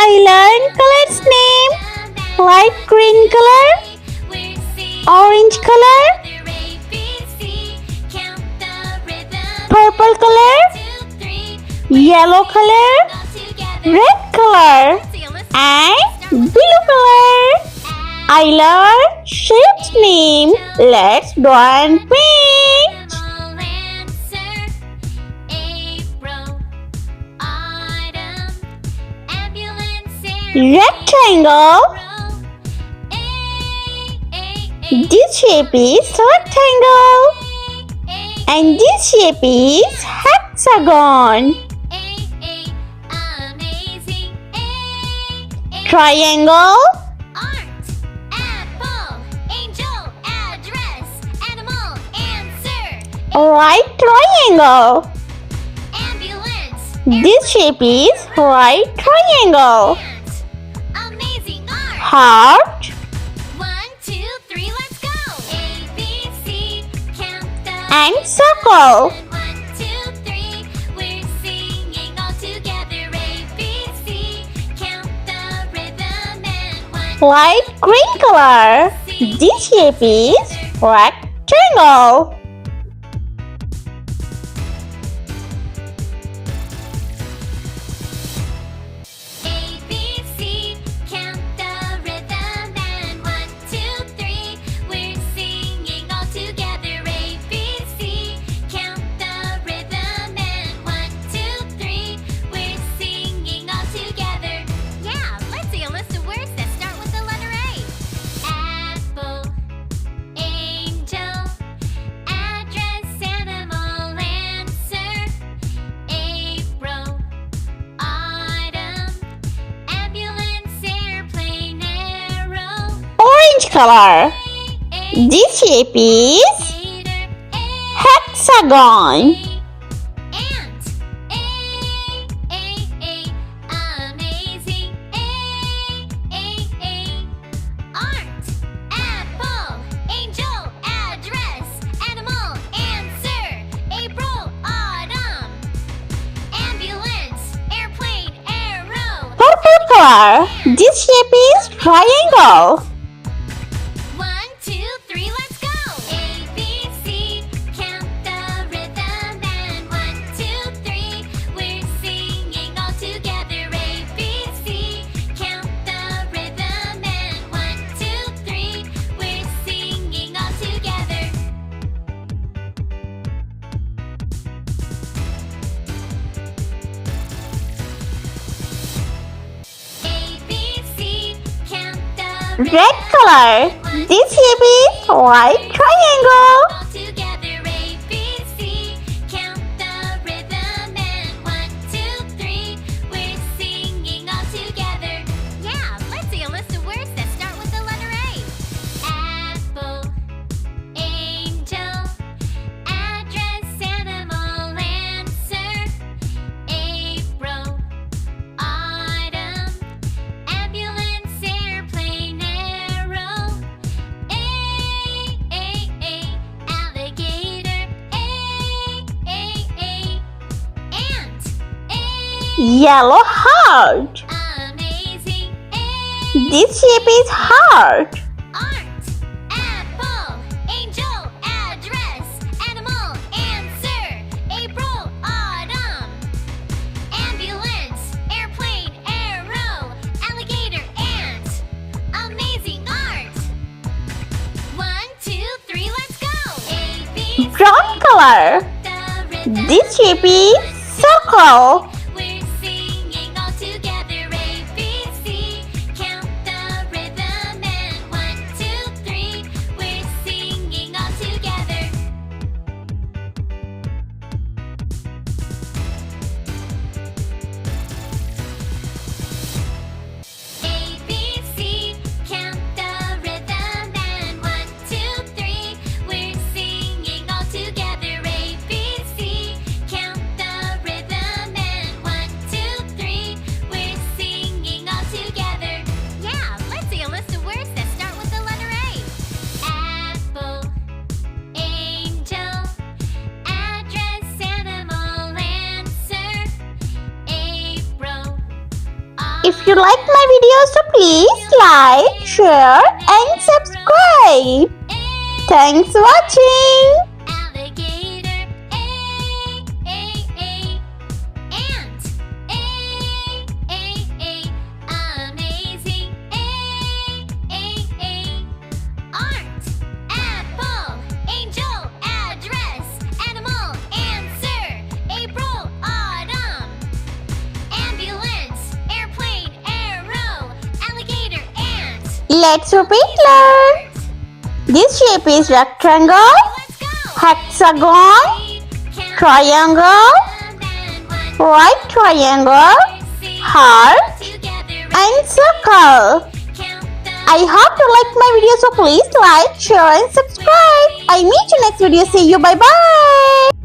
I learned colors name. Light green color, orange color, purple color, yellow color, red color, and blue color. I learned shapes name. Let's draw and paint. Rectangle. This shape is rectangle. And this shape is hexagon. Triangle. Right triangle. This shape is right triangle. Heart. 1, 2, 3, let's go. A, B, C, count the And circle. 1, 2, 3, we're singing all together. A, B, C, count the rhythm and 1. Light green color. This shape is rectangle. A, B, C, count the rhythm and 1, 2, 3, we're singing all together. A, B, C, count the rhythm and 1, 2, 3, we're singing all together. Yeah, let's see a list of words that start with the letter A. Apple, angel, address, animal, answer, April, autumn, ambulance, airplane, arrow, Orange color. This shape is gator, hexagon. ant, amazing, art, apple, angel, address, animal, answer, April, autumn, ambulance, airplane, arrow, Purple color. This shape is triangle. 1, 2, 3, let's go. A, B, C, count the rhythm and 1, 2, 3, we're singing all together. A, B, C, count the rhythm and 1, 2, 3, we're singing all together. A, B, C, count the Red color. This shape is right triangle. all together. A, B, C, count the rhythm and 1, 2, 3, we're singing all together. Yeah, let's see a list of words that start with the letter A. Apple, angel, address, animal, answer, April, autumn, ambulance, airplane, arrow, alligator, ant, Yellow heart. amazing, This shape is heart. art, apple, angel, address, animal, answer, April, autumn, ambulance, airplane, arrow, alligator, ant, amazing, art. 1, 2, 3, let's go. A, B, Brown color. the rhythm. This shape is circle. We're singing all together. A, B, C, count the rhythm and 1, 2, 3, we're singing all together. A, B, C, count the rhythm and 1, 2, 3, we're singing all together. A, B, C, count the rhythm and If you like my videos, so please like, share and subscribe. Thanks for watching. Alligator, ant, amazing, art, apple, angel, address, animal, answer, April, autumn, ambulance, airplane, arrow, alligator, ant. Let's repeat, learn. This shape is rectangle, Let's go. hexagon, triangle, right triangle, heart and circle. I hope you like my video, so please like, share and subscribe. I meet you next video. See you. Bye bye.